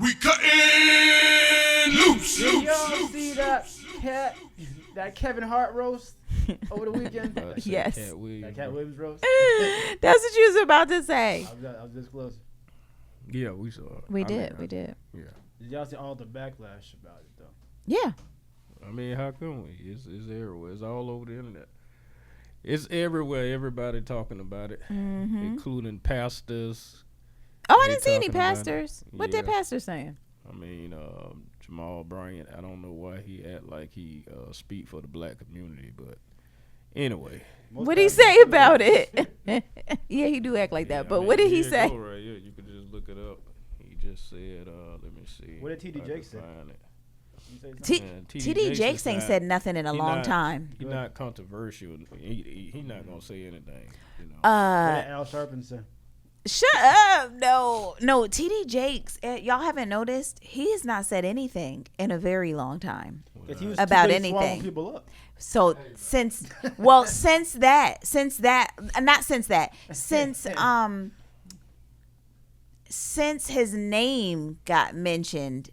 We cuttin' loose. Did y'all see that Kevin Hart roast over the weekend? Yes. That Cat Williams roast? That's what you was about to say. I was this close. Yeah, we saw it. We did. Yeah. Did y'all see all the backlash about it, though? Yeah. I mean, how come we? It's everywhere. It's all over the internet. It's everywhere. Everybody talking about it, including pastors. Oh, I didn't see any pastors. What that pastor saying? I mean, Jamal Bryant. I don't know why he act like he speak for the black community, but anyway. What did he say about it? Yeah, he do act like that. But what did he say? Right, yeah, you could just look it up. He just said, let me see. What did T.D. Jakes say? T.D. Jakes ain't said nothing in a long time. He's not controversial. He not gonna say anything. You know. What did Al Sharpton say? Shut up! No. T.D. Jakes, y'all haven't noticed? He has not said anything in a very long time about anything. People up. So since his name got mentioned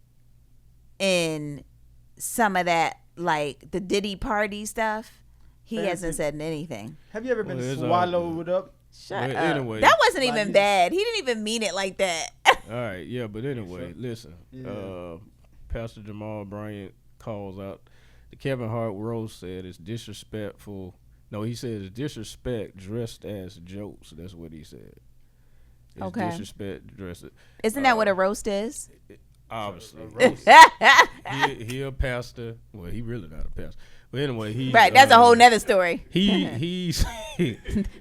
in some of that, like the Diddy party stuff, he hasn't said anything. Have you ever been swallowed up? Shut up. Anyway, that wasn't even bad. He didn't even mean it like that. All right, yeah, but anyway, listen. Pastor Jamal Bryant calls out the Kevin Hart roast, said it's disrespectful. No, he said it's disrespect dressed as jokes. That's what he said. It's okay. Disrespect dressed. Isn't that what a roast is? Obviously. He a pastor. Well, he really not a pastor. But anyway, he right. That's a whole nother story. He's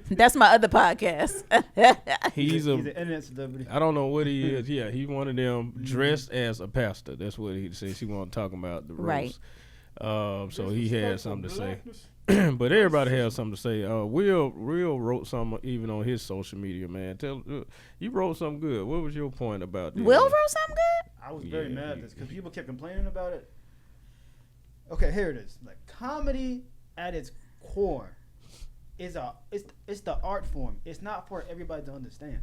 that's my other podcast. he's an internet celebrity. I don't know what he is. Yeah, he one of them dressed as a pastor. That's what he said. She want to talk about the roast. Right. So he had something to say. But everybody has something to say. Will wrote something even on his social media, man. You wrote something good. What was your point about this? Will wrote something good? I was very mad at this because people kept complaining about it. Okay, here it is. Like, comedy at its core is it's the art form. It's not for everybody to understand.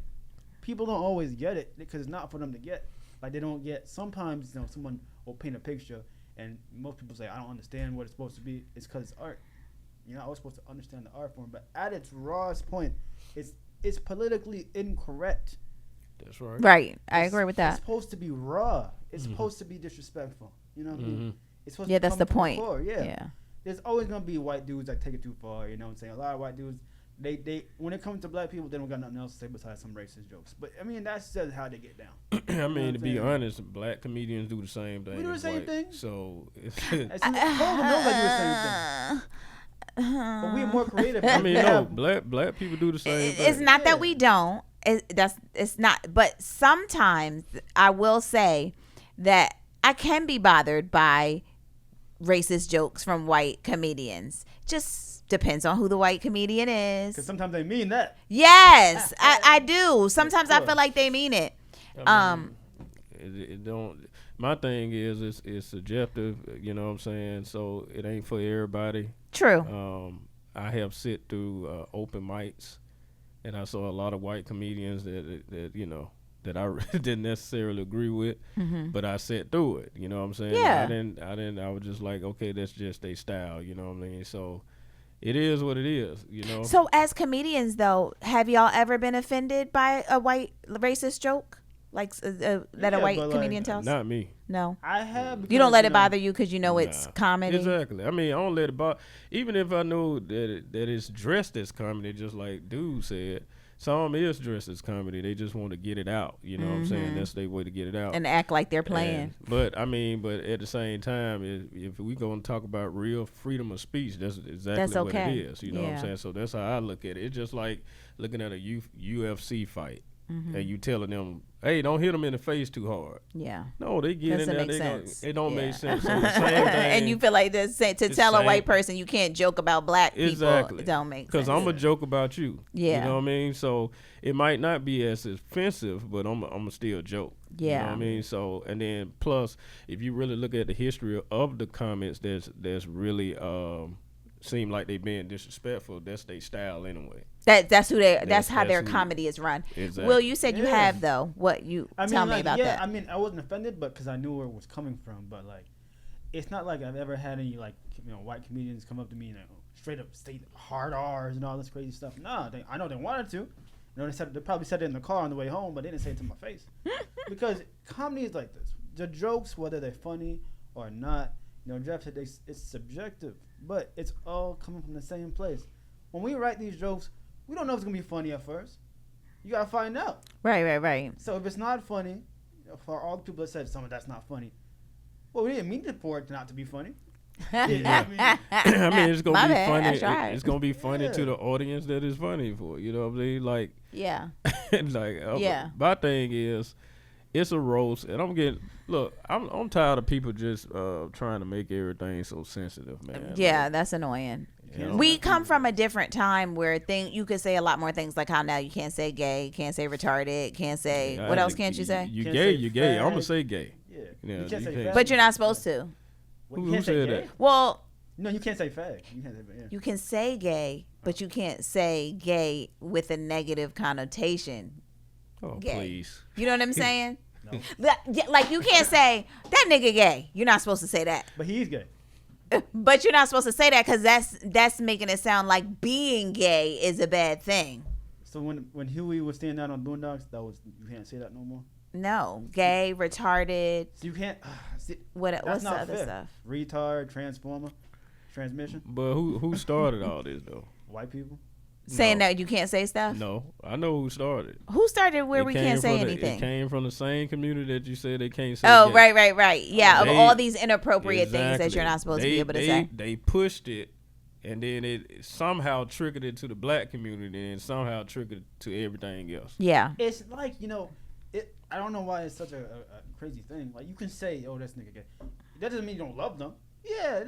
People don't always get it because it's not for them to get. Like, they don't get. Sometimes, someone will paint a picture and most people say, I don't understand what it's supposed to be. It's because it's art. You're not always supposed to understand the art form, but at its rawest point, it's politically incorrect. That's right. Right, I agree with that. It's supposed to be raw. It's supposed to be disrespectful. You know what I mean? It's supposed to be that's the point. Yeah. There's always gonna be white dudes that take it too far. You know what I'm saying? A lot of white dudes, they when it comes to black people, they don't got nothing else to say besides some racist jokes. But I mean, that's just how they get down. I mean, to be honest, black comedians do the same thing. We do the same thing. So nobody do the same thing. But we're more creative. I mean, no, black people do the same thing. It's not that we don't. It's not. But sometimes I will say that I can be bothered by racist jokes from white comedians. Just depends on who the white comedian is. Because sometimes they mean that. Yes, I do. Sometimes I feel like they mean it. It don't. My thing is it's subjective. You know what I'm saying? So it ain't for everybody. True. I have sit through open mics, and I saw a lot of white comedians that I didn't necessarily agree with, but I sat through it. You know what I'm saying? Yeah. I didn't. I was just like, okay, that's just their style. You know what I mean? So it is what it is. You know. So as comedians, though, have y'all ever been offended by a white racist joke? Like that a white comedian tells? Not me. No. I have. You don't let it bother you because you know it's comedy? Exactly. I mean, I don't let it bother. Even if I know that it's dressed as comedy, just like dude said, some is dressed as comedy. They just want to get it out. You know what I'm saying? That's their way to get it out. And act like they're playing. But at the same time, if we going to talk about real freedom of speech, that's exactly what it is. You know what I'm saying? So that's how I look at it. It's just like looking at a UFC fight. And you telling them, hey, don't hit them in the face too hard. Yeah. No, they get in there. It don't make sense. So the same thing, and you feel like to tell a white person you can't joke about black people. Exactly. It don't make sense. Because I'm going to joke about you. Yeah. You know what I mean? So it might not be as offensive, but I'm going to still joke. Yeah. You know what I mean? So, and then plus, if you really look at the history of the comments, there's really seem like they being disrespectful. That's their style anyway. That's who they. That's That's- how their that's who- comedy is run. Exactly. Will, you said you Yeah. have though. What you tell me about that? I mean, I wasn't offended, but because I knew where it was coming from. But like, it's not like I've ever had any like white comedians come up to me and straight up state hard R's and all this crazy stuff. No, I know they wanted to. They probably said it in the car on the way home, but they didn't say it to my face. Because comedy is like this. The jokes, whether they're funny or not, Jeff said it's subjective, but it's all coming from the same place. When we write these jokes, we don't know if it's gonna be funny at first. You gotta find out. Right. So if it's not funny, for all the people that said some of that's not funny, well, we didn't mean for it not to be funny. I mean, it's gonna My be bad, I funny. tried. It's gonna be funny Yeah. to the audience that is funny for. You know what I mean? Like, Yeah. like, Yeah. My thing is, it's a roast, and I'm tired of people just trying to make everything so sensitive, man. Yeah, Like, that's annoying. you know? We come from a different time where you could say a lot more things, like how now you can't say gay, can't say retarded, can't say what else can't you say? You Can't gay, say you gay. I'm gonna fag. say gay. Yeah. Yeah, You can't you say can't. fag. But you're not supposed to. Well, you Who can't say said gay? that? Well, No, you can't say fag. You can't say yeah. you can say gay, but you can't say gay with a negative connotation. Oh, Gay. please. You know what I'm saying? No. Like you can't say that nigga gay. You're not supposed to say that. But he's gay. But you're not supposed to say that because that's making it sound like being gay is a bad thing. So when Huey was standing out on Boondocks, you can't say that no more. No, gay, retarded. So you can't. See, What's that's the not other fair. stuff? Retard, transformer, transmission. But who started all this though? White people. Saying No. that you can't say stuff. No, I know who started. Who started where It we came can't say from anything? It came from the same community that you said they can't say. Oh, gay. right. Yeah, of They- all these inappropriate things that Exactly. you're not supposed to be able to they, say. They pushed it, and then it somehow trickled it to the black community, and somehow trickled it to everything else. Yeah. It's like I don't know why it's such a crazy thing. Like you can say, "Oh, that's nigga gay." That doesn't mean you don't love them. Yeah,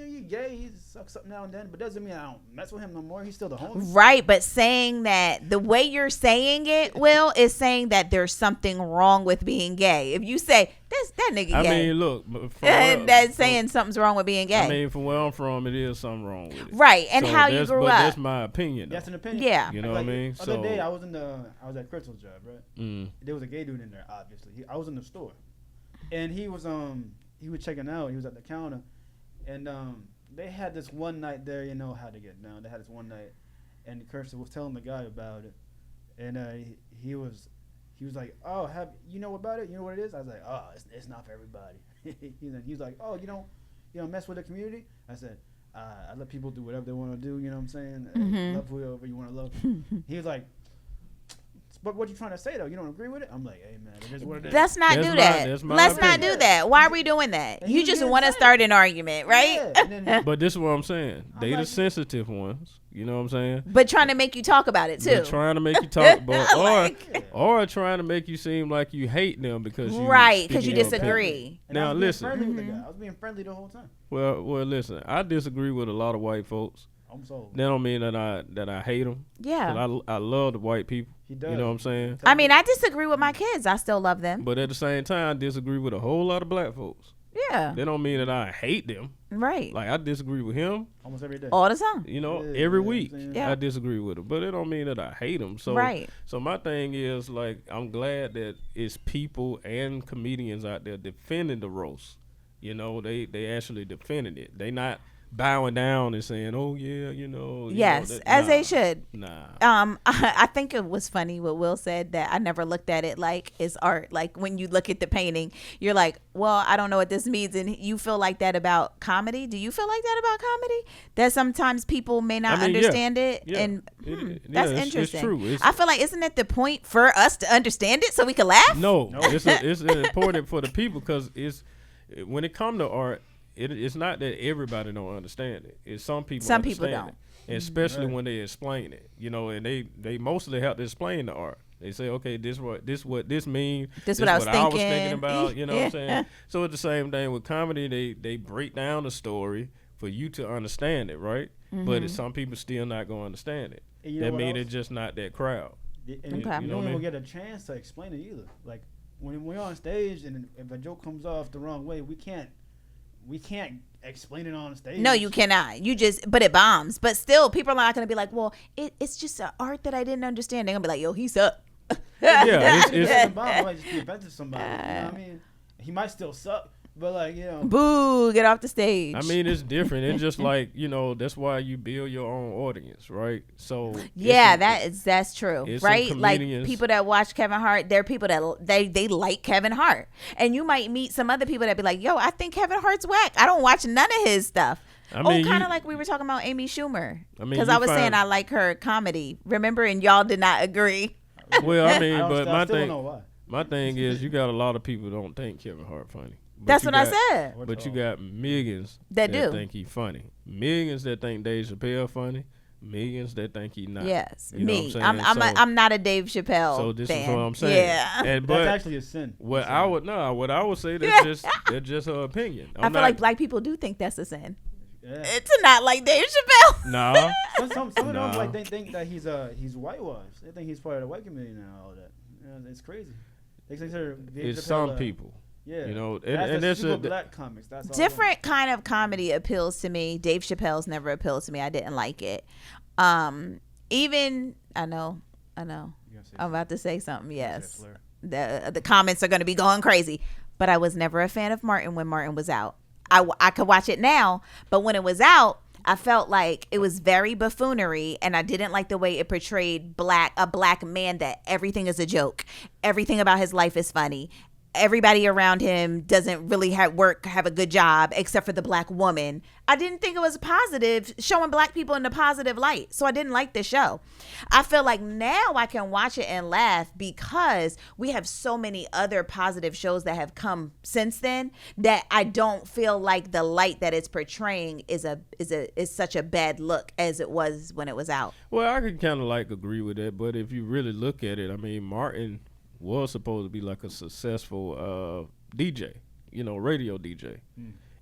you gay. He sucks up now and then, but doesn't mean I don't mess with him no more. He's still the homie. Right, but saying that the way you're saying it, Will, is saying that there's something wrong with being gay. If you say that nigga gay, I mean, look, from where- that's saying something's wrong with being gay. I mean, from where I'm from, it is something wrong with it. Right, and So how you that's- grew but up. That's my opinion. Though. That's an opinion. Yeah. You know what I mean? Other day, So- I was at Crystal's job, right? There was a gay dude in there. Obviously, I was in the store, and he was checking out. He was at the counter, and they had this one night there. You know how to get down. They had this one night, and Kirsten was telling the guy about it, and he was like, "Oh, you know about it? You know what it is?" I was like, "Oh, it's not for everybody." He was like, "Oh, you don't mess with the community?" I said, "I let people do whatever they want to do. You know what I'm saying? Love whoever you want to love." He was like, "But what you trying to say though? You don't agree with it?" I'm like, "Hey man, it is what it is." Let's not That's do my- that. that's my Let's not opinion. do that. Why are we doing that? And You he just didn't want to say start it. an argument, right? Yeah, and then- But this is what I'm saying. I'm They the like- sensitive ones. You know what I'm saying? But trying to make you talk about it They're too. trying to make you talk, but Like- or trying to make you seem like you hate them because you Right, because you speaking your disagree. opinion. and I Now was being listen. friendly with the guy. I was being friendly the whole time. Well, listen. I disagree with a lot of white folks. I'm sold. That don't mean that I hate them. Yeah. I love the white people. He does. You know what I'm saying? I mean, I disagree with my kids. I still love them. But at the same time, I disagree with a whole lot of black folks. Yeah. That don't mean that I hate them. Right. Like I disagree with him. Almost every day. All the time. You know, Yeah, every yeah, week I'm saying. Yeah. I disagree with him. But it don't mean that I hate him. So Right. So my thing is like I'm glad that it's people and comedians out there defending the roast. You know, they actually defending it. They not bowing down and saying, "Oh yeah, Yes, as they should. Nah. I think it was funny what Will said, that I never looked at it like it's art. Like when you look at the painting, you're like, well, I don't know what this means. And you feel like that about comedy? Do you feel like that about comedy? That sometimes people may not I mean, yeah. understand it? Yeah. And Yeah, that's it's interesting. true. It's- I feel like, isn't it the point for us to understand it so we can laugh? No, it's important for the people because when it come to art, it's not that everybody don't understand it. It's some people. Some people understand don't. it, especially when they explain it. You know, and they mostly have to explain the art. They say, okay, this what this means. This what I was thinking thinking. about. You know what I'm Yeah. saying? So it's the same thing with comedy. They break down the story for you to understand it, right? But some people still not gonna understand it. And you know That what mean else? it's just not that crowd. And Okay. you You know don't what I even mean? get a chance to explain it either. Like when we're on stage and if a joke comes off the wrong way, we can't we can't explain it on stage. No, you cannot. But it bombs. But still, people are not going to be like, well, it's just an art that I didn't understand. They're going to be like, yo, he suck. Yeah, It might just be offensive to somebody. You know what I mean? He might still suck. But like, you know, boo, get off the stage. I mean, it's different. It's just like, you know, that's why you build your own audience, right? So yeah, that's true, right? Like comedians. people that watch Kevin Hart, they're people that they like Kevin Hart, and you might meet some other people that be like, yo, I think Kevin Hart's whack. I don't watch none of his stuff. I mean, kind of like we were talking about Amy Schumer, because I was saying I like her comedy. Remember, and y'all did not agree. Well, I mean, but my thing is, you got a lot of people don't think Kevin Hart funny. That's what I said. But you got millions that do think he funny. Millions that think Dave Chappelle funny. Millions that think he not. Yes, you know me. What I'm I'm not a Dave Chappelle. So this fan. is what I'm saying. Yeah, but that's actually a sin. What I would say that's just her opinion. I feel like black people do think that's a sin. Yeah. It's not like Dave Chappelle. Nah. Some of them like they think that he's whitewashed. They think he's part of the white community now. All that. It's crazy. They consider Dave it's Chappelle, some people. Yeah, you know, and that's super black comics. That's all different kind of comedy appeals to me. Dave Chappelle's never appealed to me. I didn't like it. Even I know. I'm about to say something. Yes, the comments are going to be going crazy. But I was never a fan of Martin when Martin was out. I could watch it now, but when it was out, I felt like it was very buffoonery, and I didn't like the way it portrayed a black man that everything is a joke. Everything about his life is funny. Everybody around him doesn't really have a good job, except for the black woman. I didn't think it was positive, showing black people in a positive light. So I didn't like the show. I feel like now I can watch it and laugh because we have so many other positive shows that have come since then that I don't feel like the light that it's portraying is such a bad look as it was when it was out. Well, I can kind of like agree with that, but if you really look at it, I mean, Martin was supposed to be like a successful DJ, you know, radio DJ.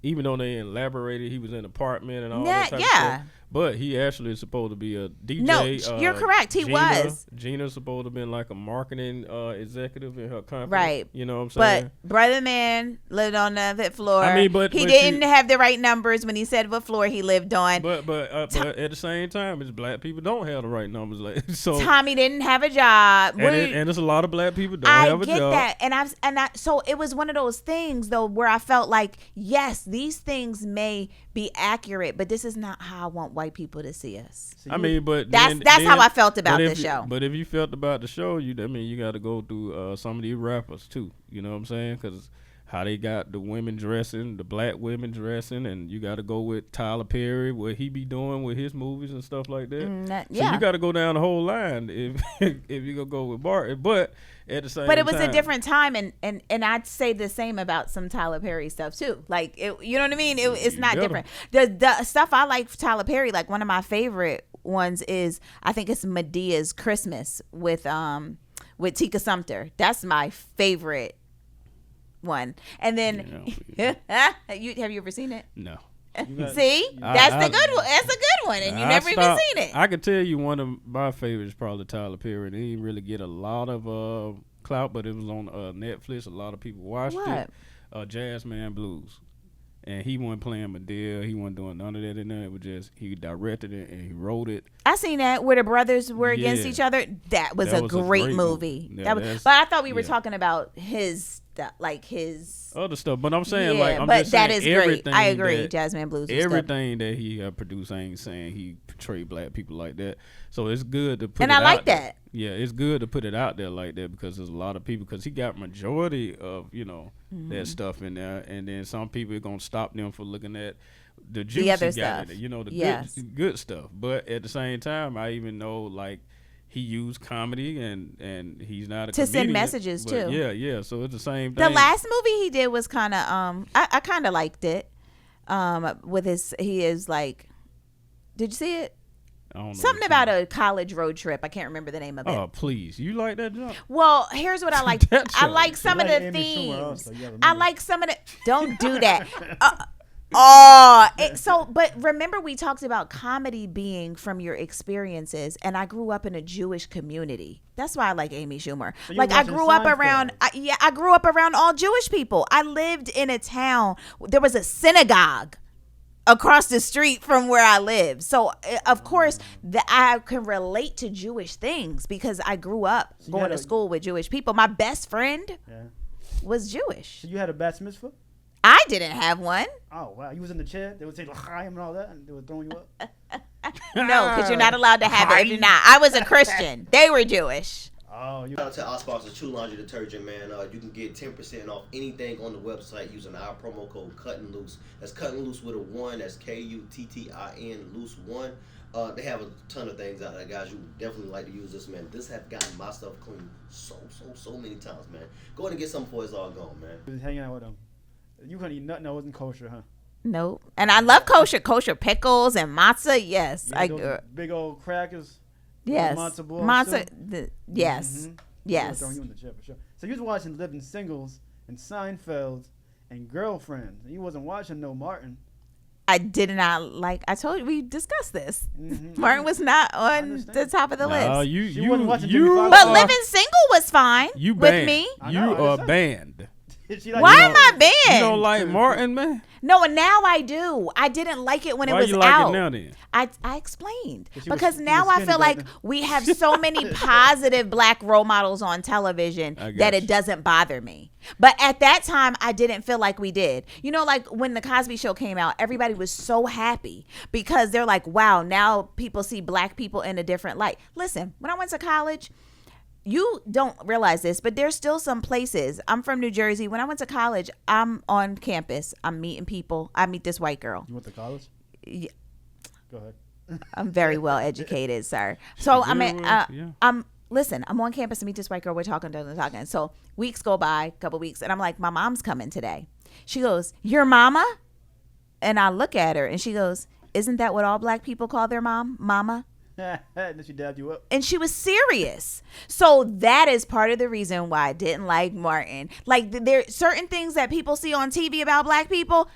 Even though they elaborated, he was in an apartment and all that type of stuff. But he actually is supposed to be a DJ. No, you're correct. He was. Gina's supposed to have been like a marketing executive in her company. Right. You know what I'm saying? But Brother Man lived on the 5th floor. I mean, but he didn't have the right numbers when he said what floor he lived on. But at the same time, it's black people don't have the right numbers. Like so. Tommy didn't have a job. And there's a lot of black people don't have a job. I get that. So it was one of those things though where I felt like, yes, these things may be accurate, but this is not how I want white people to see us. I mean, but that's how I felt about the show. But if you felt about the show, you got to go through some of these rappers too. You know what I'm saying? Because how they got the women dressing, the black women dressing, and you got to go with Tyler Perry, what he be doing with his movies and stuff like that. So you got to go down the whole line if you gonna go with Barton. But at the same time. But it was a different time, and I'd say the same about some Tyler Perry stuff too. Like you know what I mean? It's not different. The stuff I like Tyler Perry, like one of my favorite ones is I think it's Medea's Christmas with Tika Sumpter. That's my favorite one. And then have you ever seen it? No. See, that's the good one. That's a good one, and you never even seen it. I could tell you one of my favorites is probably Tyler Perry. They didn't really get a lot of clout, but it was on Netflix. A lot of people watched it. Jazz Man Blues, and he wasn't playing Medea. He wasn't doing none of that in there. It was just he directed it and he wrote it. I seen that where the brothers were against each other. That was a great movie. Yeah, but I thought we were talking about his stuff, like his other stuff. But I'm saying I'm but just that saying is great. I agree. Jasmine Blues. Everything that he produced, I ain't saying he portrayed black people like that. So it's good to put. And it I like out that. There. Yeah, it's good to put it out there like that because there's a lot of people. Because he got majority of that stuff in there, and then some people are gonna stop them for looking at the juicy other stuff. The good stuff. But at the same time, I even know like he used comedy and he's not a to comedian, send messages too. Yeah. So it's the same thing. The last movie he did was kind of I kind of liked it. With he is like, did you see it? I don't know something about a college road trip. I can't remember the name of it. Oh, please. You like that job? Well, here's what I like. I like some of the themes. I like some of the. Don't do that. But remember we talked about comedy being from your experiences, and I grew up in a Jewish community. That's why I like Amy Schumer. So like I watching grew up Seinfeld. around, I grew up around all Jewish people. I lived in a town. There was a synagogue across the street from where I live. So of course I can relate to Jewish things because I grew up going to school with Jewish people. My best friend was Jewish. So you had a bat mitzvah? I didn't have one. Oh wow, you was in the chair. They would say l'chaim and all that, and they were throwing you up. No, because you're not allowed to have it if you're not. I was a Christian. They were Jewish. Oh, you. Shout out to our sponsor, True Laundry Detergent, man. You can get 10% off anything on the website using our promo code Kuttin Loose. That's Kuttin Loose with a 1. That's Kuttin Loose 1. They have a ton of things out there, guys. You definitely like to use this, man. This has gotten my stuff clean so many times, man. Go ahead and get something before it's all gone, man. Was hanging out with them. You couldn't eat nothing that wasn't kosher, huh? Nope. And I love kosher pickles and matzah. Yes, Those big old crackers. Yes, Matzo ball yes, yes. Throwing you in the chair for sure. So you was watching Living Singles and Seinfeld and Girlfriends. You wasn't watching no Martin. I did not like. I told you we discussed this. Mm-hmm. Martin was not on the top of the list. She wasn't watching Jimmy Fox. But Living Single was fine You with banned. me. I You know, I are just said. banned. Why am I banned? You don't like Martin, man? No, and now I do. I didn't like it when it Why was you like out. it now then? I explained She was- because she now was I skinny feel back like then. we have so many positive black role models on television I got that you. it doesn't bother me. But at that time, I didn't feel like we did. You know, like when the Cosby Show came out, everybody was so happy because they're like, wow, now people see black people in a different light. Listen, when I went to college, you don't realize this, but there's still some places. I'm from New Jersey. When I went to college, I'm on campus. I'm meeting people. I meet this white girl. You went to college? Yeah, Go ahead. I'm very well educated, sir. So I mean, yeah. listen, I'm on campus to meet this white girl. We're talking. So weeks go by, a couple weeks, and I'm like, my mom's coming today. She goes, your mama? And I look at her, and she goes, isn't that what all black people call their mama? And then she dabbed you up. And she was serious. So that is part of the reason why I didn't like Martin. Like there certain things that people see on TV about black people.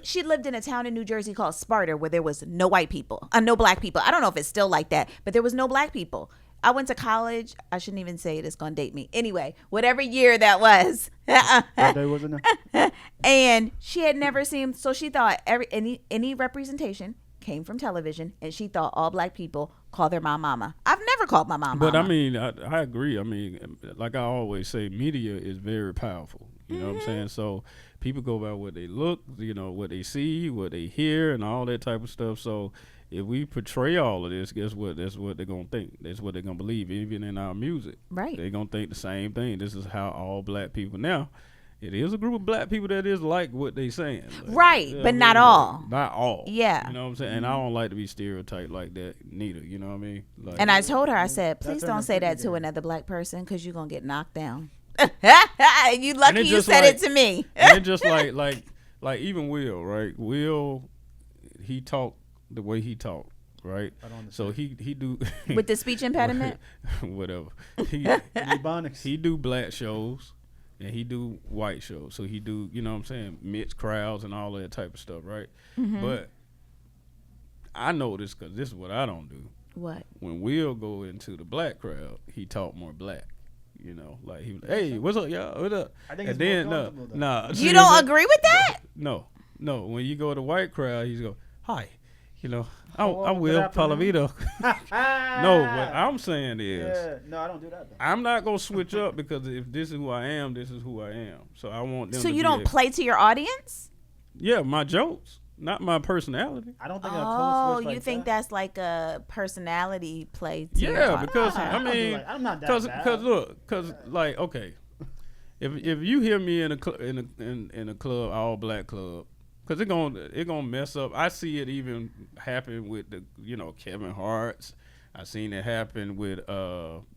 She lived in a town in New Jersey called Sparta where there was no white people, no black people. I don't know if it's still like that, but there was no black people. I went to college. I shouldn't even say it. It's going to date me. Anyway, whatever year that was. What day was it now? And she had never seen, so she thought any representation came from television, and she thought all black people call their mom mama. I've never called my mom But mama. I mean, I agree. I mean, like I always say, media is very powerful. You know what I'm saying? So people go by what they look, you know, what they see, what they hear, and all that type of stuff. So if we portray all of this, guess what? That's what they're gonna think. That's what they're gonna believe. Even in our music, Right. They're gonna think the same thing. This is how all black people now. It is a group of black people that is like what they saying. Like, Right, yeah, but I mean, not all. Not all. Yeah. You know what I'm saying? And I don't like to be stereotyped like that neither. You know what I mean? Like, And I told her, I said, please That's don't say that to unforgivable. another black person because you're going to get knocked down. You lucky you just said like- it to me. and it's just like even Will, right? Will, he talked the way he talked, right? I don't So understand. he do With the speech impediment? whatever. He Ebonics. he do black shows and he do white shows. So he do, you know what I'm saying, mixed crowds and all that type of stuff, right? Mm-hmm. But I know this because this is what I don't do. What? When Will go into the black crowd, he talk more black. You know, like he, hey, what's up, y'all? What up? I think And it's more then comfortable, though. nah, You don't agree with that? No. When you go to the white crowd, he's go, hi. You know, Hello, I'm good Will afternoon. Palavito. No, what I'm saying is, Yeah. No, I don't do that though. I'm not gonna switch up because if this is who I am, this is who I am. So I want them. So to you be don't play to your audience? Yeah, my jokes, not my personality. I don't think I Oh, code switch like you think that. that's like a personality play to your Yeah, audience? because I I don't do mean, like- I'm not that because bad. look, because like okay, if you hear me in a club, all black club. Cause it gonna mess up. I see it even happen with the Kevin Hart's. I seen it happen with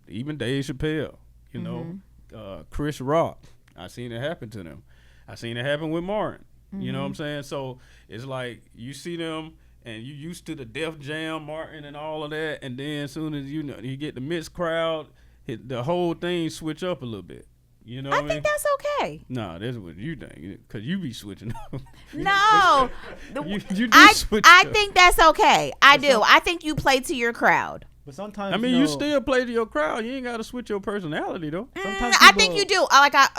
even Dave Chappelle. You know, Chris Rock. I seen it happen to them. I seen it happen with Martin. You know what I'm saying? So it's like you see them and you used to the Def Jam, Martin, and all of that, and then as soon as you get the mixed crowd, the whole thing switch up a little bit. You know I what I think mean? that's okay. Nah, that's what you think, because you be switching up. No, you do I switch up. think that's okay. I do. I think you play to your crowd. But sometimes I mean, you still play to your crowd. You ain't got to switch your personality, though. Sometimes I think you do.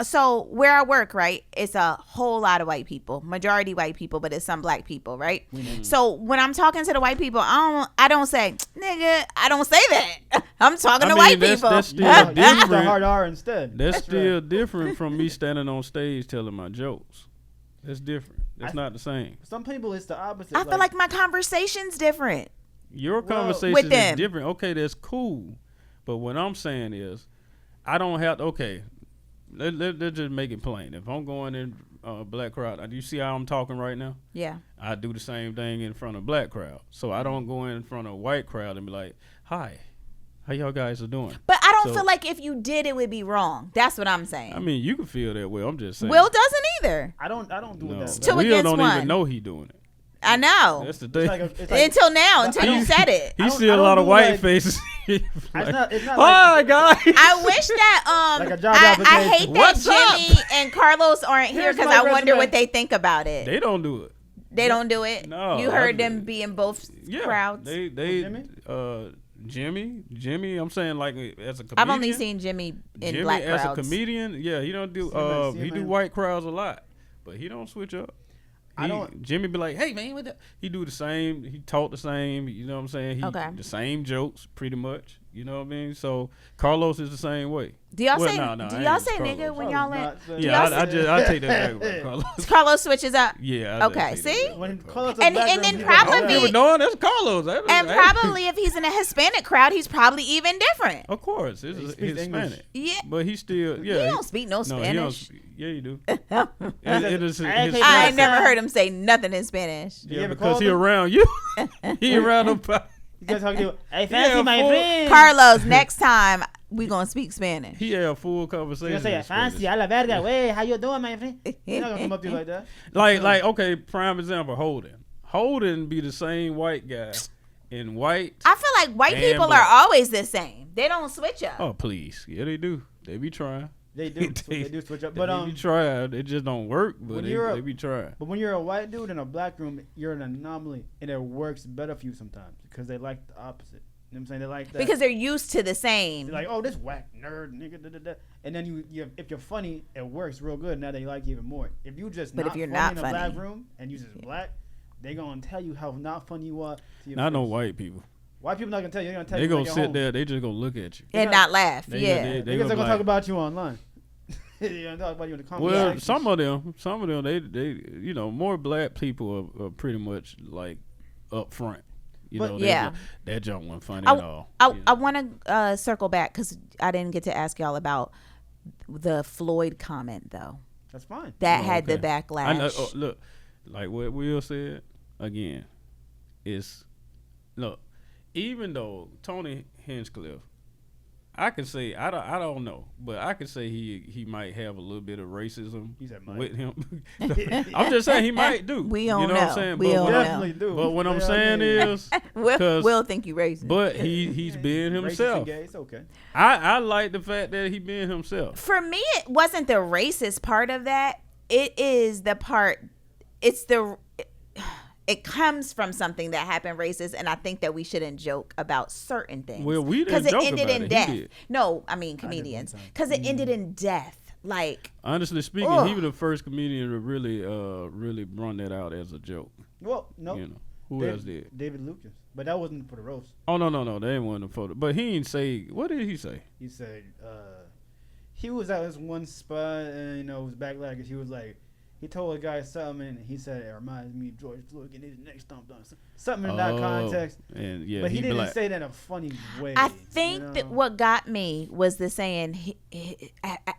So where I work, right, it's a whole lot of white people, majority white people, but it's some black people, right? So when I'm talking to the white people, I don't say nigga. I don't say that. I'm talking to white people. That's still use the different. hard R instead. That's still different from me standing on stage telling my jokes. That's different. That's not the same. Some people, it's the opposite. I feel like my conversation's different. Your conversation with is them. different. Okay, that's cool. But what I'm saying is, I don't have to, okay, let's just make it plain. If I'm going in a black crowd, do you see how I'm talking right now? Yeah. I do the same thing in front of a black crowd. So I don't go in front of a white crowd and be like, hi, how y'all guys are doing? But I don't feel like if you did, it would be wrong. That's what I'm saying. I mean, you can feel that way. I'm just saying. Will doesn't either. I don't do No. that. Two Will against don't one. even know he doing it. I know. That's the thing. Until now, until you said it. He I see a don't lot of do white like- faces. It's not Hi, like, guys. I wish that Like a job I application. hate that What's Jimmy and Carlos aren't here Here's because my I wonder resume. what they think about it. They don't do it. They don't do it. No, You heard them be in both Yeah, crowds. Jimmy. I'm saying like as a comedian. I've only seen Jimmy in Jimmy black as crowds. a comedian. Yeah, he don't do. See He him do in- white crowds a lot, but he don't switch up. Jimmy be like, hey man, what the? He do the same. He talk the same. You know what I'm saying? He Okay. the same jokes pretty much. You know what I mean? So Carlos is the same way. Do y'all Well, say? no, Do I y'all ain't say Carlos. nigga when y'all in? Yeah, y'all I take that back about Carlos. Carlos switches up. Yeah. Okay, see? When Carlos is And black then room, he's probably- like, I never known that's Carlos. And probably if he's in a Hispanic crowd, he's probably even different. Of course, it's He Hispanic. speaks English. Yeah. But he still, He don't speak no No, he don't Spanish. speak. Yeah, you do. I It is actually- his I ain't Yes. never heard him say nothing in Spanish. You Yeah, ever because called he him? around you. He around the. You guys talking to hey, fancy Yeah, my full- friend. Carlos, next time we gonna speak Spanish. He had a full You conversation. gonna say in fancy, Spanish. a la verga, way, how you doing, my friend? You're not gonna come up to you like that. Like, okay, prime example, Holden. Holden be the same white guy in white. I feel like white And people black. are always the same. They don't switch up. Oh, please. Yeah, they do. They be trying. They do. They do switch up. They But be trying. It just don't work, but when they you're a- be trying. But when you're a white dude in a black room, you're an anomaly, and it works better for you sometimes because they like the opposite. You know what I'm saying? They like that. Because they're used to the same. They're like, oh, this whack nerd nigga, da, da, da. And then you if you're funny, it works real good. Now they like you even more. If you just But not if you're funny not in a funny- black room and you just black, they gonna tell you how not funny you are. To your Not no face. white people. White people not gonna tell you. They're gonna tell They you. gonna when they get sit home. there. They just gonna look at you. and not laugh. They- Yeah. they Niggas are gonna gonna like- talk about you online. They're gonna talk about you in the comments. Well, section. some of them, they, more black people are pretty much like up front. You But- know, Yeah. that junk wasn't funny I, at all. you know. I want to circle back because I didn't get to ask y'all about the Floyd comment though. That's fine. That Oh, had the okay. backlash. I know, look, like what Will said again, is look, even though Tony Hinchcliffe, I can say I don't know, but I can say he might have a little bit of racism He said might. with him. I'm just saying he might do. We you don't know know. what I'm saying? We But don't what know. I'm- Definitely do. But what I'm Yeah, I saying mean, is, Will, 'cause- Will think you racist. but he's being racist and himself. gay, it's okay. I like the fact that he being himself. For me, it wasn't the racist part of that. It is the part. It's the. It comes from something that happened racist, and I think that we shouldn't joke about certain things. Well, we didn't because it joke ended about in it. He death. did. No, I mean one comedians, time. because it ended in death. Like, Honestly speaking, Ugh. he was the first comedian to really run that out as a joke. Well, no. You know, who else did? David Lucas, but that wasn't for the roast. Oh no, they didn't want the photo. But he didn't say. What did he say? He said he was at this one spot and it was backlash because he was like he told a guy something and he said it reminds me of George Floyd getting his neck stomped on something in that context. And yeah, But he didn't black. say that in a funny way. I think you that know? what got me was the saying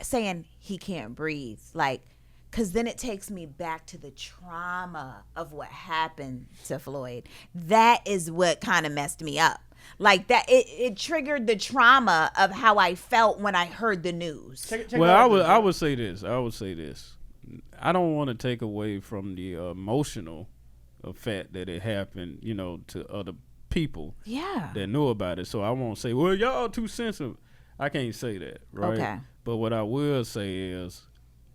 saying he can't breathe, like, because then it takes me back to the trauma of what happened to Floyd. That is what kind of messed me up. Like that, it triggered the trauma of how I felt when I heard the news. Check Well, it out, I dude. would say this. I don't want to take away from the emotional fact that it happened, to other people Yeah. that know about it. So I won't say, well, y'all too sensitive. I can't say that, right? Okay. But what I will say is,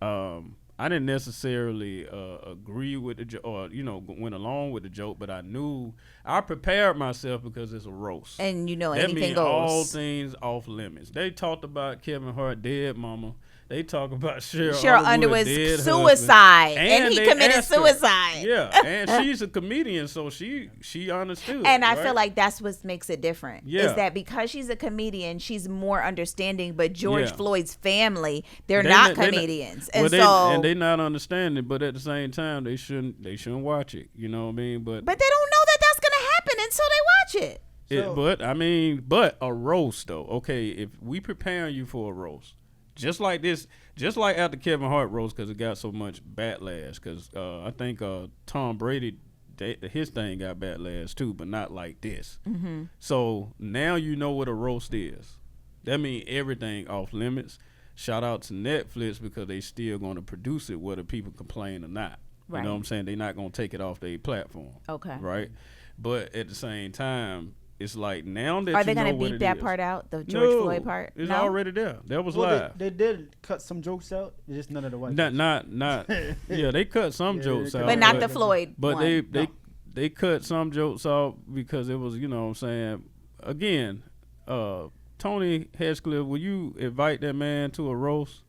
I didn't necessarily agree with the joke or, went along with the joke, but I prepared myself because it's a roast. And that anything means goes. all things off limits. They talked about Kevin Hart dead mama. They talk about Cheryl Underwood's dead suicide, husband. and he committed suicide. Yeah, and she's a comedian, so she understood. And I right? feel like that's what makes it different. Yeah. Is that because she's a comedian, she's more understanding. But George Yeah. Floyd's family, they're not comedians, and they're not understanding. But at the same time, they shouldn't watch it. You know what I mean? But they don't know that that's gonna happen until they watch it. But a roast though. Okay, if we preparing you for a roast. Just like after Kevin Hart roast, because it got so much backlash. Because I think Tom Brady, his thing got backlash too, but not like this. Mm-hmm. So now you know what a roast is. That means everything off limits. Shout out to Netflix because they still going to produce it whether people complain or not. Right. You know what I'm saying? They're not going to take it off their platform. Okay. Right? But at the same time, it's like now that are they going to beat that part out, the George Floyd part? It's already there. That was live. They did cut some jokes out. Just none of the white. Not. Yeah, they cut some jokes out, but not the Floyd. But one. they cut some jokes out because it was, you know what I'm saying. Again, Tony Hinchcliffe, will you invite that man to a roast?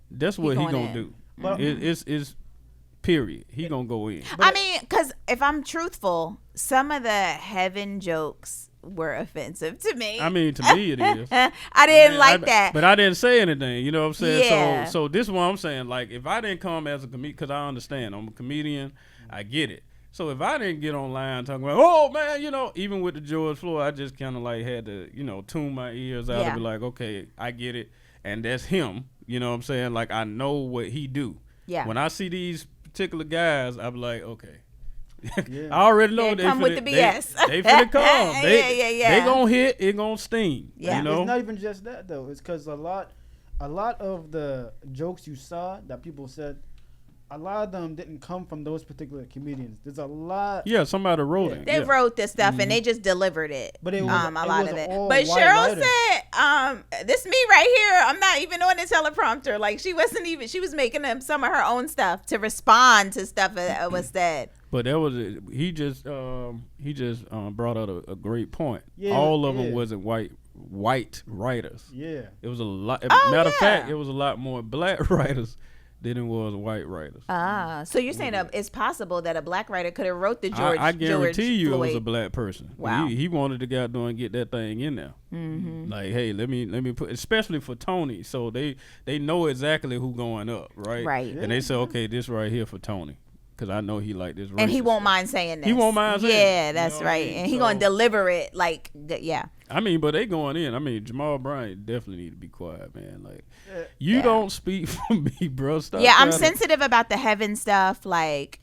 That's what he gonna do. But it's period. He gonna go in. I mean, because if I'm truthful, some of the heaven jokes were offensive to me. I mean, to me it is. I didn't like that. But I didn't say anything. You know what I'm saying? Yeah. So this is what I'm saying. Like, if I didn't come as a comedian, because I understand. I'm a comedian. I get it. So if I didn't get online talking about, oh, man, even with the George Floyd, I just kind of like had to, tune my ears out and be like, okay, I get it. And that's him. You know what I'm saying? Like, I know what he do. Yeah. When I see these particular guys, I'm like, okay. Yeah. I already know they come with the BS. They finna come. Yeah. They gonna hit. It gonna sting. Yeah. It's not even just that though. It's because a lot of the jokes you saw that people said, a lot of them didn't come from those particular comedians. There's a lot. Yeah, somebody wrote it. They wrote this stuff and they just delivered it. But it was a lot of it. But white Cheryl writers. said, "This me right here. I'm not even on the teleprompter. Like she wasn't even. She was making them some of her own stuff to respond to stuff that was said." But that was he just brought out a great point. Yeah, all of them wasn't white writers. Yeah, it was a lot. Oh, matter of fact, it was a lot more black writers than it was white writers. So you're saying it's possible that a black writer could have wrote the George. I guarantee you, Floyd. it was a black person. Wow. He wanted to go out there and get that thing in there. Mm-hmm. Like, hey, let me put, especially for Tony, so they know exactly who going up, right? Right. And they say, okay, this right here for Tony. Because I know he like this. And he won't mind saying this. He won't mind saying Yeah, it, that's right. And he going to deliver it like, yeah. I mean, but they going in. I mean, Jamal Bryant definitely need to be quiet, man. Like, you don't speak for me, bro. Stop. Yeah, I'm sensitive about the heaven stuff. Like,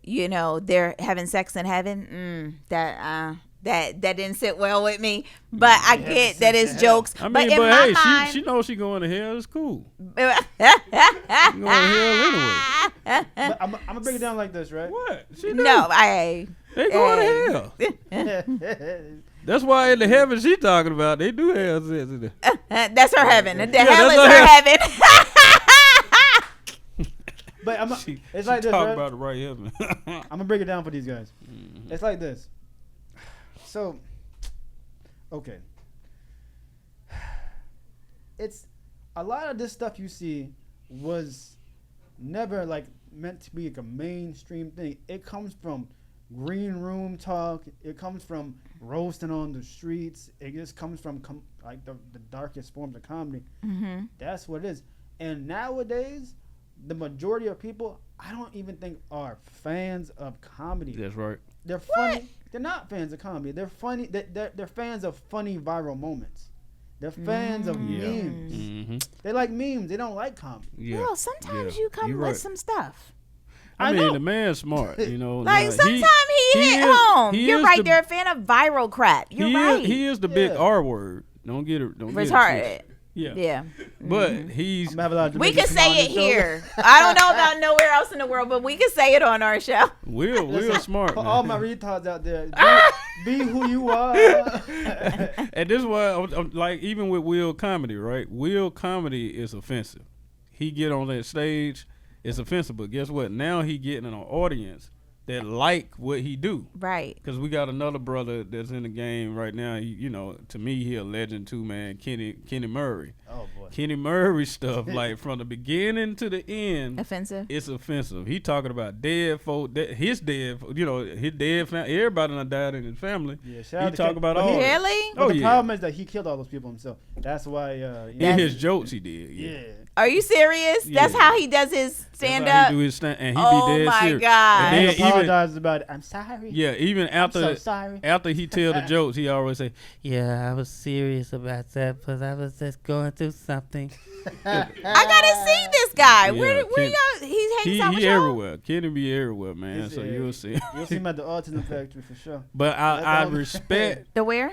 they're having sex in heaven. That didn't sit well with me. But I get that it's jokes. I mean, but in my mind, she knows she going to hell. It's cool. She going to hell anyway. But I'm gonna break it down like this, right? What? They going to hell. That's why in the heaven she talking about, they do have sex in there. That's her heaven. The hell is her heaven. But it's like this, talk right? about it right here, man. I'm gonna break it down for these guys. Mm-hmm. It's like this. So, okay. It's a lot of this stuff you see was never like meant to be like a mainstream thing. It comes from green room talk. It comes from roasting on the streets. It just comes from like the darkest forms of comedy. Mm-hmm. That's what it is. And nowadays, the majority of people, I don't even think are fans of comedy. That's right. They're funny. They're not fans of comedy. They're funny. They're fans of funny viral moments. They're fans of memes. Mm-hmm. They like memes. They don't like comedy. Yeah. Well, sometimes you come with some stuff. I mean, the man's smart, Like, sometimes he hit home. You're right. They're a fan of viral crap. You're right. He is the big R word. Don't get it. Retarded. Yeah. Yeah. But he's. We can say it here. I don't know about nowhere else in the world, but we can say it on our show. Will smart, For man. all my retards out there, be who you are. And this is why, I'm like, even with Will comedy, right? Will comedy is offensive. He get on that stage, it's offensive. But guess what? Now he getting an audience that like what he do. Right. Because we got another brother that's in the game right now. He, to me, he a legend too, man. Kenny Murray. Oh boy. Kenny Murray stuff, like from the beginning to the end, Offensive. it's offensive. He talking about dead folk, his dead family. Everybody done died in his family. Yeah, He talk about all that. Really? But the yeah. problem is that he killed all those people himself. That's why. In his jokes, he did. Yeah. Are you serious? That's Yeah. how he does his stand That's how up. he do his stand, and he Oh be dead my serious. God. And And then he apologizes about it. I'm sorry. even I'm so after sorry. after he tell the jokes, he always say, "Yeah, I was serious about that because I was just going through something." I gotta see this guy. Yeah, Where Ken- y'all? He hangs out with He y'all? everywhere. Kenny be everywhere, man. He's, So you'll see. You'll see him at the Autism Factory for sure. But I respect. The where?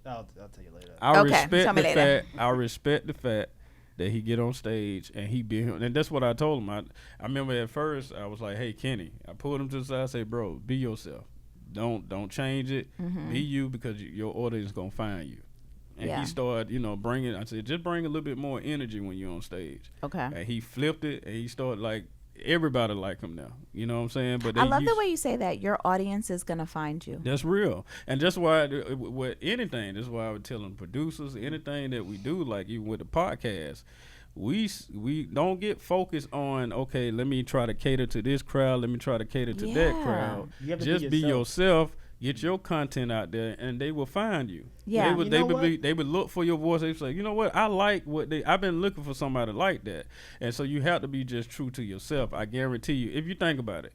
I'll tell you later. I Okay, respect tell me the later. fact. I respect the fact that he get on stage and he be him. And that's what I told him. I remember at first I was like, "Hey, Kenny," I pulled him to the side. I say, "Bro, be yourself. Don't change it. Be you because your audience gonna find you." And Yeah. he started, bringing. I said, just bring a little bit more energy when you're on stage. Okay. And he flipped it, and he started like everybody like him now. You know what I'm saying? But I love the way you say that. Your audience is gonna find you. that's real, and that's why with anything. That's why I would tell them producers, anything that we do, like even with the podcast, we don't get focused on, okay, let me try to cater to this crowd, let me try to cater to that Yeah. crowd. You have to Just be be yourself. yourself. Get your content out there, and they will find you. Yeah. they would. You They know would. what? They would look for your voice. They would say, you know what? I like what they. I've been looking for somebody like that, and so you have to be just true to yourself. I guarantee you. If you think about it,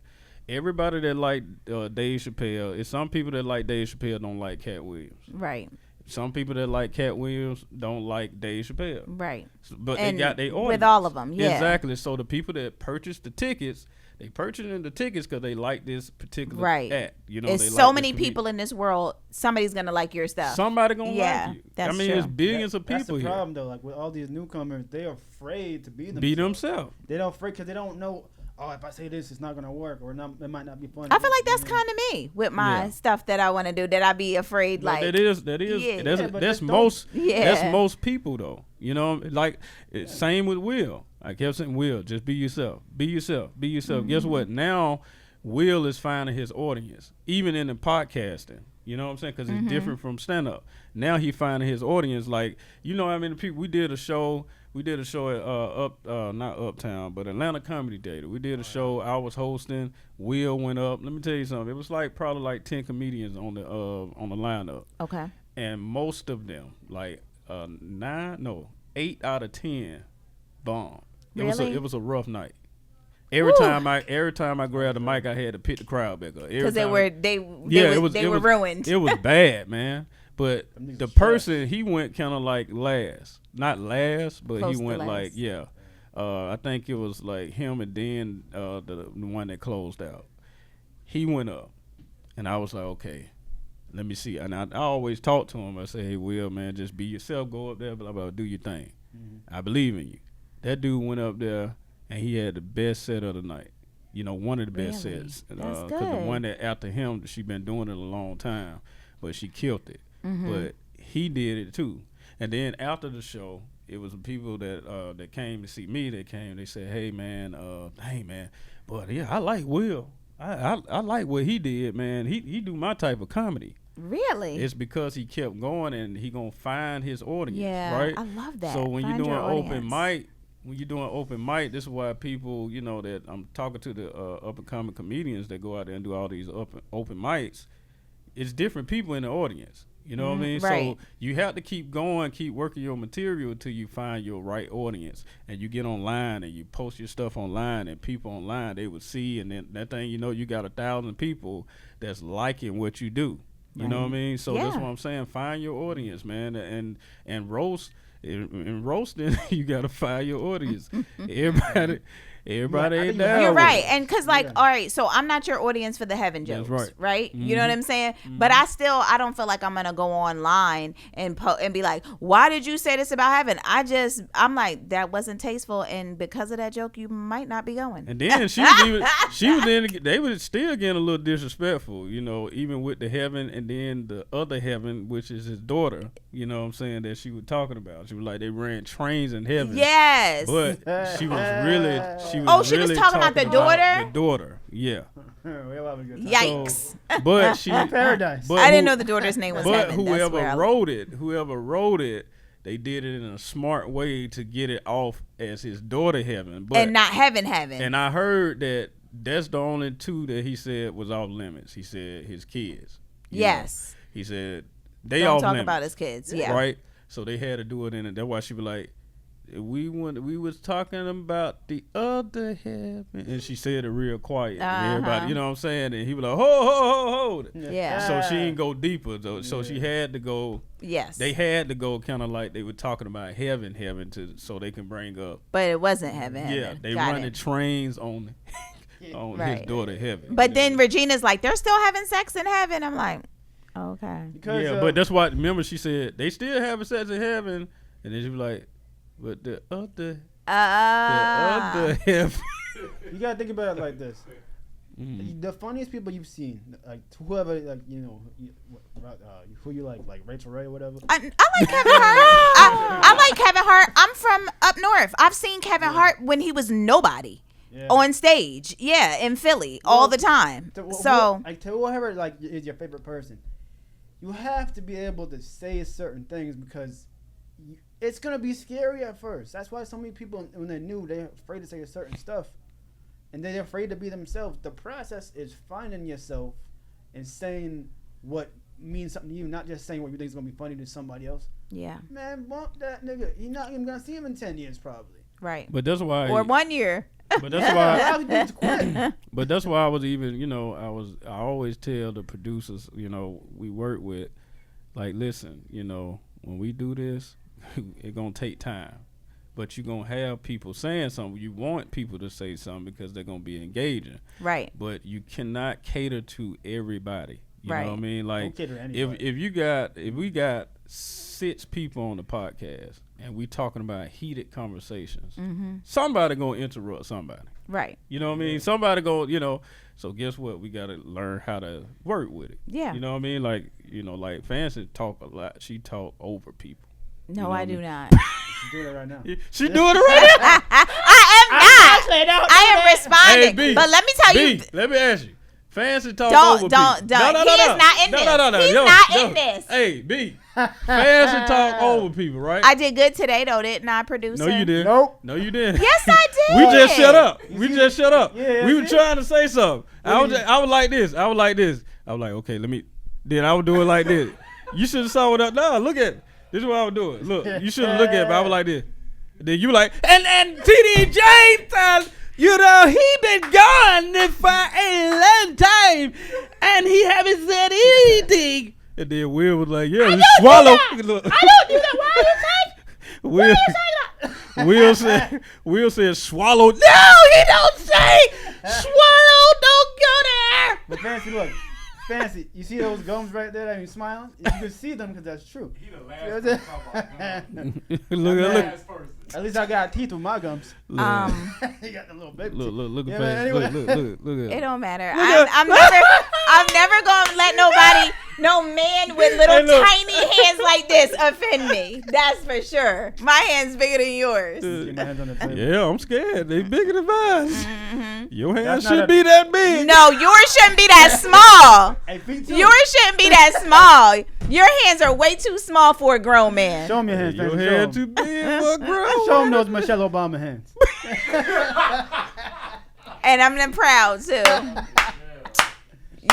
everybody that like Dave Chappelle, it's some people that like Dave Chappelle don't like Cat Williams. Right. Some people that like Cat Williams don't like Dave Chappelle. Right. But And they got their audience. with all of 'em, yeah. Exactly. So the people that purchase the tickets, they purchasing the tickets because they like this particular Right. act. It's they so like many this comedian. people in this world. Somebody's gonna like your stuff. Somebody gonna Yeah, like you. that's I mean, true. it's billions of That's people the here. problem though. Like with all these newcomers, they're afraid to be themselves. Be themselves. They don't afraid because they don't know. Oh, if I say this, it's not gonna work, or not, it might not be funny. I feel like that's kind of me with my Yeah. stuff that I want to do. That I be afraid But like. that is Yeah. that's, Yeah, but that's just most Yeah. that's most people though. Like same with Will. I kept saying, Will, just be yourself. Be yourself. Be yourself. Guess Mm-hmm. what? Now Will is finding his audience, even in the podcasting. You know what I'm saying? Because Mm-hmm. it's different from stand up. Now he finding his audience. Like, I mean, people. We did a show at not Uptown, but Atlanta Comedy Theater. We did a show. I was hosting. Will went up. Let me tell you something. It was probably like 10 comedians on the lineup, Okay. and most of them, like 8 out of 10, bombed. Really? It was a rough night. Every time I grabbed the mic, I had to pick the crowd back up. Because they were it was ruined. It was bad, man. But niggas the was person, he went kind of like last, not last, but Close he to went last. like I think it was like him and then the one that closed out. He went up, and I was like, okay, let me see. And I always talk to him. I say, hey, Will, man, just be yourself. Go up there, blah blah, do your thing. I believe in you. That dude went up there, and he had the best set of the night. One of the best Really? sets. That's the good. one that after him, she been doing it a long time, but she killed it. But he did it too. And then after the show, it was people that came to see me. They said, hey man, but yeah, I like Will. I like what he did, man. He do my type of comedy. Really? It's because he kept going, and he gonna find his audience. Yeah, right? I love that. So when Find you're doing your open audience. mic, this is why people, that I'm talking to the up and coming comedians that go out there and do all these open mics. It's different people in the audience. You know what I mean? right. So you have to keep going, keep working your material till you find your right audience. And you get online and you post your stuff online, and people online, they would see, and then that thing, you got 1,000 people that's liking what you do. You know what I mean? So that's Yeah. what I'm saying. Find your audience, man, and roast. In roasting, you gotta find your audience. Everybody I ain't think you down. have You're with right. it. And because, like, Yeah. all right, so I'm not your audience for the heaven That's jokes, right. You know what I'm saying? But I don't feel like I'm going to go online and be like, why did you say this about heaven? I'm like, that wasn't tasteful. And because of that joke, you might not be going. And then they were still getting a little disrespectful, you know, even with the heaven and then the other heaven, which is his daughter, you know what I'm saying, that she was talking about. She was like, they ran trains in heaven. Yes. But she was really, She was talking about the daughter? The daughter, yeah. We'll have a good time. Yikes. So, but she, Paradise. but I didn't who- know the daughter's name was But heaven. That's where whoever wrote it, they did it in a smart way to get it off as his daughter heaven. But, and not heaven. and I heard that that's the only two that he said was off limits. He said his kids. you know. Yes. He said they Don't off talk limits. about his kids. Yeah. Right? So they had to do it in it. That's why she was like, we was talking about the other heaven, and she said it real quiet. And everybody, you know what I'm saying? And he was like, ho. Yeah. So she didn't go deeper though. So she had to go. Yes. They had to go kind of like they were talking about heaven so they can bring up. But it wasn't heaven. Yeah, they Got running it. trains on Right. his daughter heaven. But then Regina's like, they're still having sex in heaven. I'm like, okay. Because, yeah, but that's why. Remember, she said they still having sex in heaven, and then she was like, but the other heaven. you gotta think about it like this. The funniest people you've seen, like whoever, like who you like Rachel Ray or whatever. I like Kevin Hart. I like Kevin Hart. I'm from up north. I've seen Kevin Hart when he was nobody on stage. Yeah, in Philly all the time. To whoever like is your favorite person, you have to be able to say certain things because it's gonna be scary at first. That's why so many people, when they're new, they're afraid to say certain stuff, and they're afraid to be themselves. The process is finding yourself and saying what means something to you, not just saying what you think is gonna be funny to somebody else. Yeah. Man, bump that nigga. You're not even gonna see him in 10 years probably. Right. But that's why. Or 1 year. But that's why. A lot of dudes quit. But that's why I was even, I always tell the producers, we work with, like, listen, when we do this, it's gonna take time, but you're gonna have people saying something. You want people to say something because they're gonna be engaging, Right. but you cannot cater to everybody. You Right. know what I mean? Like, Don't cater to anybody. if we got 6 people on the podcast and we talking about heated conversations, somebody gonna interrupt somebody. Right. You know what I mean? Somebody go, so guess what? We got to learn how to work with it. Yeah. You know what I mean? Like, like Fancy talk a lot. She talk over people. No, know I what do I mean? not. She's doing it right now. She doing it right now. I am not. I am responding. Hey, B, But let me tell you. B, let me ask you. Fancy talk Don't- over don't- people. don't. He is not in this. He's not in this. Hey, B. Fancy talk over people, right? I did good today, though, didn't I, producer? No, you didn't. Nope. No, you didn't. Yes, I did. We just shut up. We just shut up. Yeah, We were see? trying to say something. I was like this. I was like, okay, then I would do it like this. You should have saw what up. No, look at it. This is what I would do it. Look, you should have looked at it, but I was like this. Then you like, and T.D. James, he been gone for a long time, and he haven't said anything. And then Will was like, yeah, just swallow. Look. I don't do that. Why are you saying? Will, Why are you saying that? Will said swallow. No, he don't say swallow. Don't go there. But Fancy, look. Fancy, you see those gums right there that you smiling? You can see them because that's true. He the last person to talk about gum. Look. Last person. At least I got teeth with my gums. Um, You got the little baby Look teeth. at Yeah, Fancy. anyway. Look It at don't matter. at- I'm never gonna let no man with little Hey, look. tiny hands like this offend me. That's for sure. My hand's bigger than yours. Keep my hands on the table. Yeah, I'm scared. They bigger than mine. Your hands That's not should a- be that big. No, yours shouldn't be that small. Hey, feet too. Yours shouldn't be that small. Your hands are way too small for a grown man. Show me your hands, Your Fancy. hand too big for a girl. Show him those Michelle Obama hands. And I'm then proud too.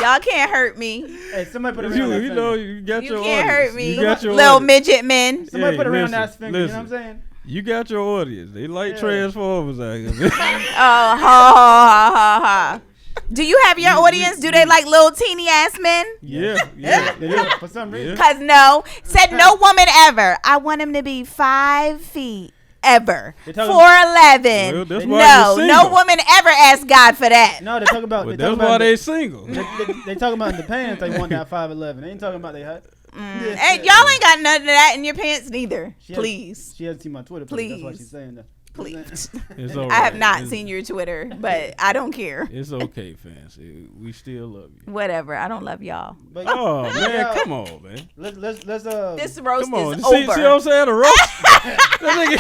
Y'all can't hurt me. Hey, somebody put a ring on that You finger. know, you got You your can't audience. hurt me. You got your Little audience. midget men. Somebody Hey, put a ring on listen, that finger. You know what I'm saying? You got your audience. They like Yeah. Transformers. I guess. Oh, ha, ha, ha, ha. Do you have your audience? Do they like little teeny ass men? yeah. Yeah, for some reason. Cause no, said no woman ever. I want him to be 5 feet ever. They talking- 4'11". Well, that's why No, you're no single. woman ever asked God for that. No, they talk about. But They talk that's why about. they single. They talking about in the pants. They want that 5'11". They ain't talking about they height. Hey, y'all ain't got none of that in your pants neither. She hasn't seen my Twitter. Please. That's why Please. she's saying that. Please. It's all I have right. not It's- seen your Twitter, but I don't care. It's okay, Fancy. We still love you. Whatever. I don't love y'all. But Oh man, yeah, come on, man. Let's This roast Come on. is See over. what I'm saying? The roast.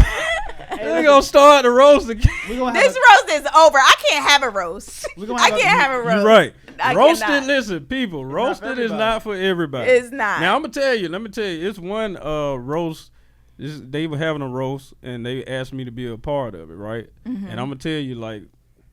They gonna start the roast again. we gonna have This roast is over. I can't have a roast. We gonna I have a- can't have a roast. You're right. I Roasted, cannot. listen, people. Roasted is everybody. not for everybody. It's not. Now I'm gonna tell you. Let me tell you. It's one roast. They were having a roast, and they asked me to be a part of it, right? Mm-hmm. And I'm gonna tell you, like,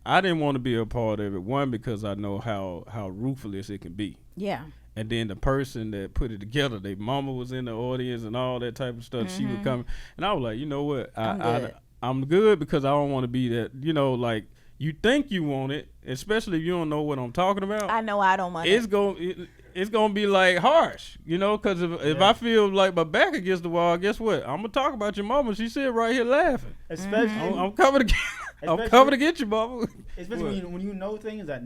I didn't want to be a part of it. One, because I know how ruthless it can be. Yeah. And then the person that put it together, their mama was in the audience and all that type of stuff. She would come, and I was like, you know what? I'm good because I don't want to be that. You know, like you think you want it, especially if you don't know what I'm talking about. I know I don't want It's it. it's gonna be like harsh, you know, because if I feel like my back against the wall, guess what? I'm gonna talk about your mama. She sit right here laughing. especially I'm coming to get. I'm coming to get you, mama. especially when you know things that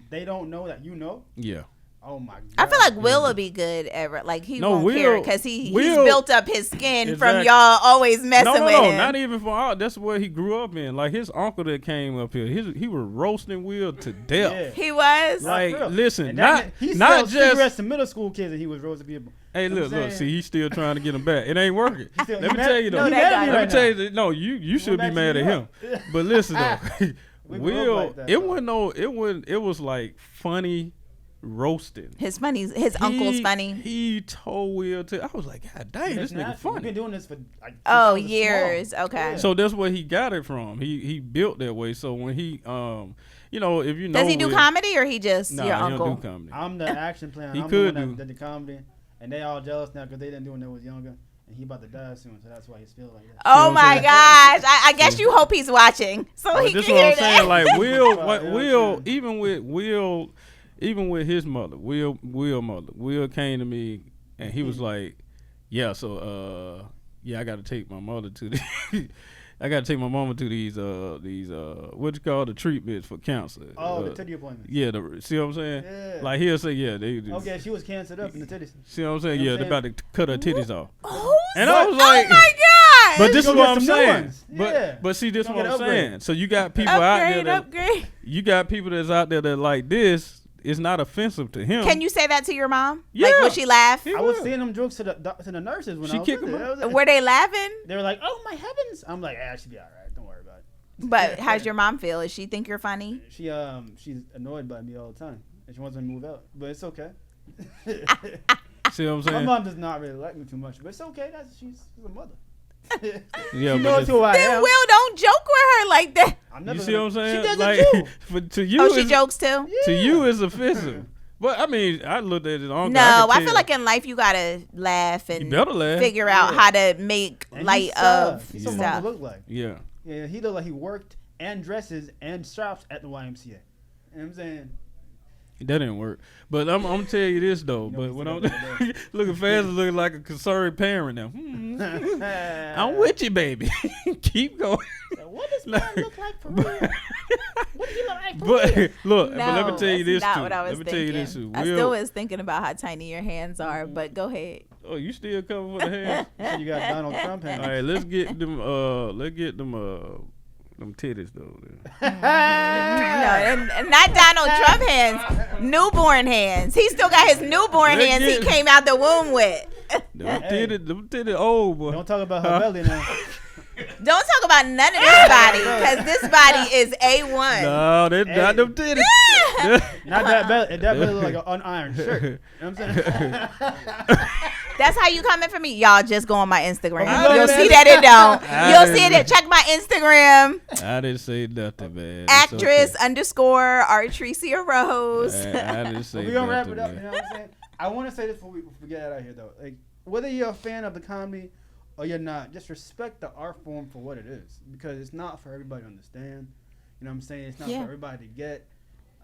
they don't know that you know. Yeah. Oh my god. I feel like Will be good ever. Like he No, won't care Will- because he's Will- built up his skin from Exactly. y'all always messing with him. Not even for all. That's where he grew up in. Like his uncle that came up here, he was roasting Will to death. Yeah. He was. Like, For real. listen, And not he not sells cigarettes just. to middle school kids and he was roasting people. Hey, You know look, what I'm look. saying? See, he's still trying to get him back. It ain't working. still- Let he me mad- tell you no, though. he mad at me Let me right tell now. you that. No, you should be back to mad New at him. York. But listen though, We grew up Will, like that, it though. wasn't no, it wasn't. It was like funny roasting. His uncle's funny. He told Will to. I was like, God dang, this nigga We've funny. been doing this for like since Oh, I was years. small. Okay. Yeah. So that's where he got it from. He built that way. So when he you know, if you know, Does he do Will- comedy or he just Nah, your he uncle? don't do comedy. I'm the action plan. He I'm could the one do. that did the comedy, and they all jealous now because they didn't do when they was younger, and he about to die soon, so that's why he's feeling like that. Oh See what my I'm gosh! I guess you hope he's watching so But he this can what hear I'm saying. that. Like Will, Right, yeah, Will, true. even with his mother, Will mother, Will came to me and he was like, yeah, so yeah, I got to take my mother to the. I got to take my mama to these what you call the treatments for cancer. Oh, the titty appointment. Yeah, see what I'm saying? Yeah. Like he'll say, yeah, they. Okay, she was cancered up in the titties. See what I'm saying? You know Yeah, what I'm they about to cut her titties off. Oh, And I was like, oh my god! but this Go is get what I'm some new saying. ones. But Yeah. but see, this is Gonna what get I'm upgrade. saying. So you got people out there upgrade. you got people that's out there that like this. It's not offensive to him. Can you say that to your mom? Yeah. Like, would she laugh? He I was will. saying them jokes to the nurses when She I was kick with 'em her. out? Were they laughing? They were like, "Oh my heavens!" I'm like, "Ah, she'll be all right. Don't worry about it." But how's your mom feel? Does she think you're funny? She's annoyed by me all the time, and she wants me to move out, but it's okay. See what I'm My saying? mom does not really like me too much, but it's okay. She's a mother. Yeah, she but knows who I Then am. Will, don't joke with her like that. I'm never You see what I'm gonna- saying? She does Like it too. to you, Oh, she it's- jokes too. To you, it's offensive. But I mean, I looked at it on. No, I feel like in life you gotta laugh you and better laugh. figure out Yeah. how to make And light he's of He's what stuff. Mama look like. Yeah. Yeah, he looked like he worked and dresses and shops at the YMCA. You know what I'm saying? That didn't work. But I'm gonna tell you this though. You know But what when he I'm said the other looking fast, looking like a concerned parent now. I'm with you, baby. Keep going. So what does man look like for real? What do you look like for But real? look, No, but let me tell you this that's too. not what I was Let me tell you thinking. this too. I Will- still was thinking about how tiny your hands are, but go ahead. Oh, you still coming for the hands? So you got Donald Trump hands. All right, let's get them. Them titties though. No, and not Donald Trump hands, newborn hands. He still got his newborn Let's hands he get- came out the womb with. Them Hey. titties old boy. Don't talk about her belly now. Don't talk about none of this body, because this body is A1. No, they not them titties. Not that belly. That belly look like an unironed shirt. You know what I'm saying? That's how you coming for me. Y'all just go on my Instagram. I You'll know see that. that it don't. I You'll see didn't- it. Check my Instagram. I didn't say nothing, man. It's Actress okay. _ Artricia Rose. I didn't say We're gonna wrap nothing, it up. You man. know what I'm saying? I want to say this before we get out of here, though. Like, whether you're a fan of the comedy or you're not, just respect the art form for what it is, because it's not for everybody to understand. You know what I'm saying? It's not Yeah. for everybody to get.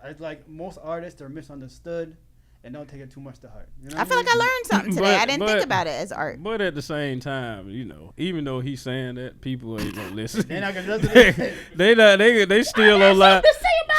It's like most artists are misunderstood, and don't take it too much to heart. You know I feel like I learned something today. I didn't think about it as art. But at the same time, even though he's saying that, people ain't gonna listen. They're not gonna listen. They still online.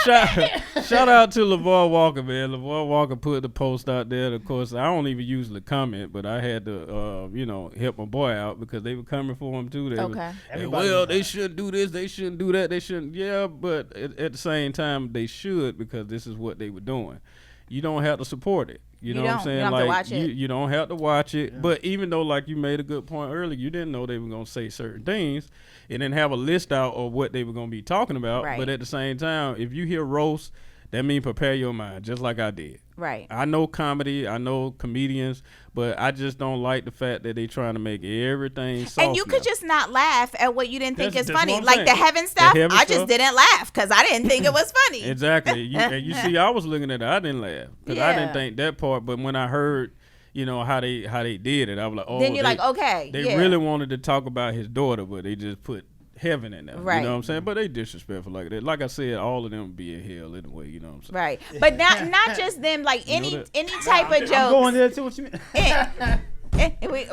Shout out to LeVar Walker, man. LeVar Walker put the post out there. Of course, I don't even usually comment, but I had to, help my boy out because they were coming for him too. They shouldn't do this. They shouldn't do that. They shouldn't. Yeah, but at the same time, they should because this is what they were doing. You don't have to support it. You know what I'm saying? You don't have to watch it. You don't have to watch it. Yeah. But even though, like you made a good point earlier, you didn't know they were going to say certain things and then have a list out of what they were going to be talking about. Right. But at the same time, if you hear roast, that means prepare your mind, just like I did. Right. I know comedy, I know comedians, but I just don't like the fact that they trying to make everything soft. And you could just not laugh at what you didn't think is funny. Like the heaven stuff, I just didn't laugh because I didn't think it was funny. Exactly. You see, I was looking at it, I didn't laugh because I didn't think that part. But when I heard, how they did it, I was like, oh. Then you're like, okay. They really wanted to talk about his daughter, but they just put heaven in there. Right. You know what I'm saying? But they disrespectful like that. Like I said, all of them be in hell anyway, you know what I'm saying? Right. But not just them, like any type of jokes. I'm going there too, what you mean?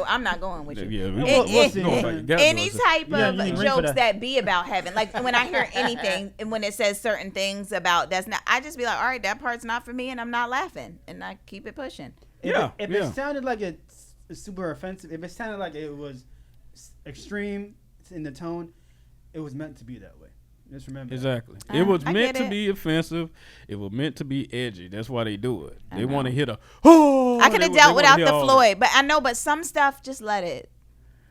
I'm not going with you. Yeah, any type of jokes that be about heaven. Like when I hear anything and when it says certain things about that's not, I just be like, all right, that part's not for me and I'm not laughing. And I keep it pushing. If it sounded like it's super offensive, if it sounded like it was extreme in the tone, it was meant to be that way. Just remember. Exactly. It was meant to be offensive. It was meant to be edgy. That's why they do it. They want to hit a. I could have dealt without the Floyd, but I know. But some stuff, just let it.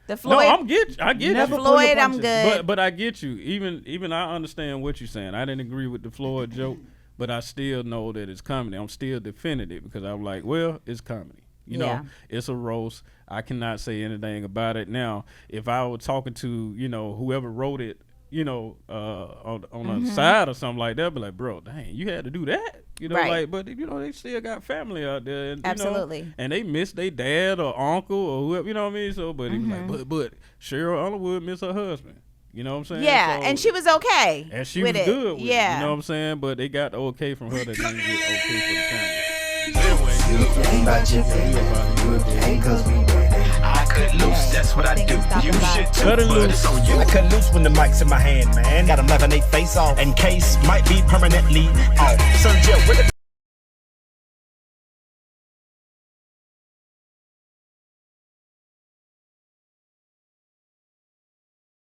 The Floyd. No, I get the Floyd, I'm good. But I get you. Even I understand what you're saying. I didn't agree with the Floyd joke, but I still know that it's comedy. I'm still defending it because I'm like, well, it's comedy. It's a roast. I cannot say anything about it. Now, if I were talking to, whoever wrote it, on the side or something like that, I'd be like, bro, dang, you had to do that. Right. But they still got family out there. And, absolutely. And they miss their dad or uncle or whoever, you know what I mean? So, but he was like, but Cheryl Underwood missed her husband. You know what I'm saying? Yeah, and she was okay. And she was good with it. You know what I'm saying? But they got the okay from her that didn't get okay for the family. I cut loose, that's what I do. You shit too, Kuttin Loose. I cut loose when the mic's in my hand, man. Got them laughing they face off, and case might be permanently off. Sergio with the